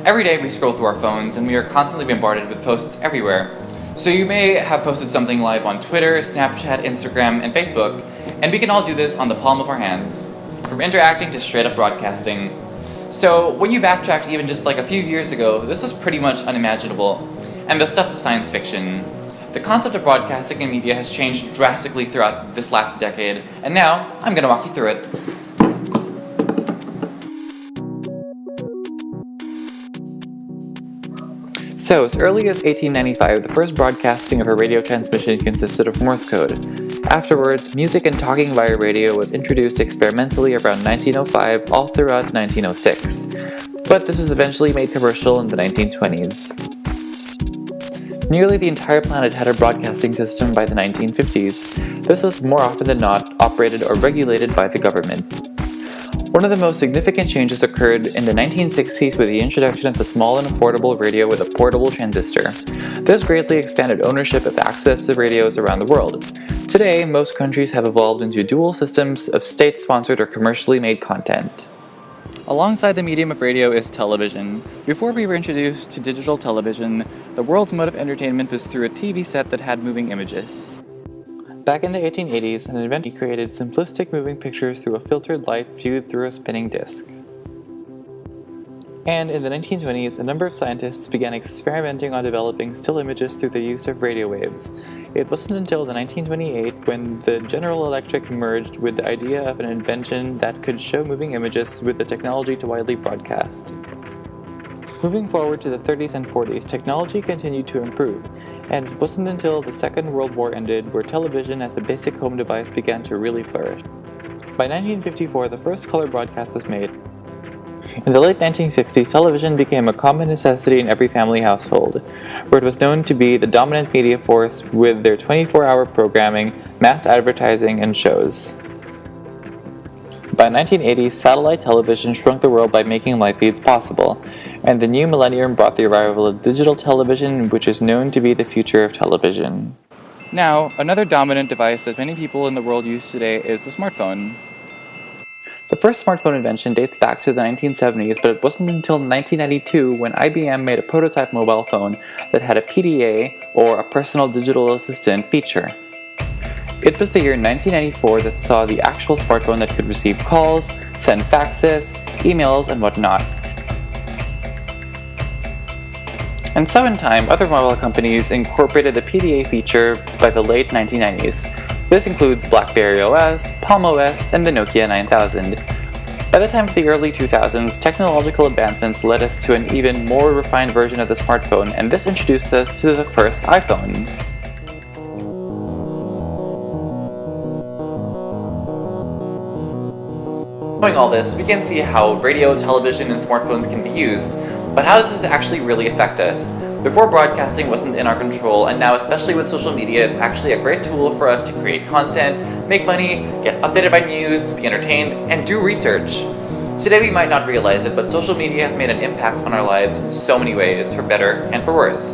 Every day we scroll through our phones and we are constantly bombarded with posts everywhere. So you may have posted something live on Twitter, Snapchat, Instagram, and Facebook, and we can all do this on the palm of our hands, from interacting to straight up broadcasting. So when you backtrack even just like a few years ago, this was pretty much unimaginable, and the stuff of science fiction. The concept of broadcasting in media has changed drastically throughout this last decade, and now I'm going to walk you through it. So, as early as 1895, the first broadcasting of a radio transmission consisted of Morse code. Afterwards, music and talking via radio was introduced experimentally around 1905 all throughout 1906, but this was eventually made commercial in the 1920s. Nearly the entire planet had a broadcasting system by the 1950s. This was more often than not operated or regulated by the government. One of the most significant changes occurred in the 1960s with the introduction of the small and affordable radio with a portable transistor. This greatly expanded ownership of access to radios around the world. Today, most countries have evolved into dual systems of state-sponsored or commercially made content. Alongside the medium of radio is television. Before we were introduced to digital television, the world's mode of entertainment was through a TV set that had moving images. Back in the 1880s, an inventor created simplistic moving pictures through a filtered light viewed through a spinning disc. And in the 1920s, a number of scientists began experimenting on developing still images through the use of radio waves. It wasn't until 1928 when the General Electric emerged with the idea of an invention that could show moving images with the technology to widely broadcast. Moving forward to the 30s and 40s, technology continued to improve, and it wasn't until the Second World War ended where television as a basic home device began to really flourish. By 1954, the first color broadcast was made. In the late 1960s, television became a common necessity in every family household, where it was known to be the dominant media force with their 24-hour programming, mass advertising, and shows. By 1980, satellite television shrunk the world by making live feeds possible, and the new millennium brought the arrival of digital television, which is known to be the future of television. Now, another dominant device that many people in the world use today is the smartphone. The first smartphone invention dates back to the 1970s, but it wasn't until 1992 when IBM made a prototype mobile phone that had a PDA, or a personal digital assistant, feature. It was the year 1994 that saw the actual smartphone that could receive calls, send faxes, emails, and whatnot. And so in time, other mobile companies incorporated the PDA feature by the late 1990s. This includes BlackBerry OS, Palm OS, and the Nokia 9000. By the time of the early 2000s, technological advancements led us to an even more refined version of the smartphone, and this introduced us to the first iPhone. Knowing all this, we can see how radio, television, and smartphones can be used, but how does this actually really affect us? Before, broadcasting wasn't in our control, and now, especially with social media, it's actually a great tool for us to create content, make money, get updated by news, be entertained, and do research. Today we might not realize it, but social media has made an impact on our lives in so many ways, for better and for worse.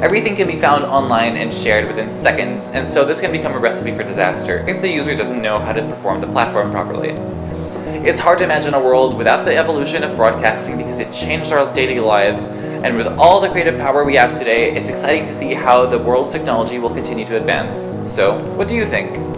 Everything can be found online and shared within seconds, and so this can become a recipe for disaster if the user doesn't know how to perform the platform properly. It's hard to imagine a world without the evolution of broadcasting because it changed our daily lives, and with all the creative power we have today, it's exciting to see how the world's technology will continue to advance. So, what do you think?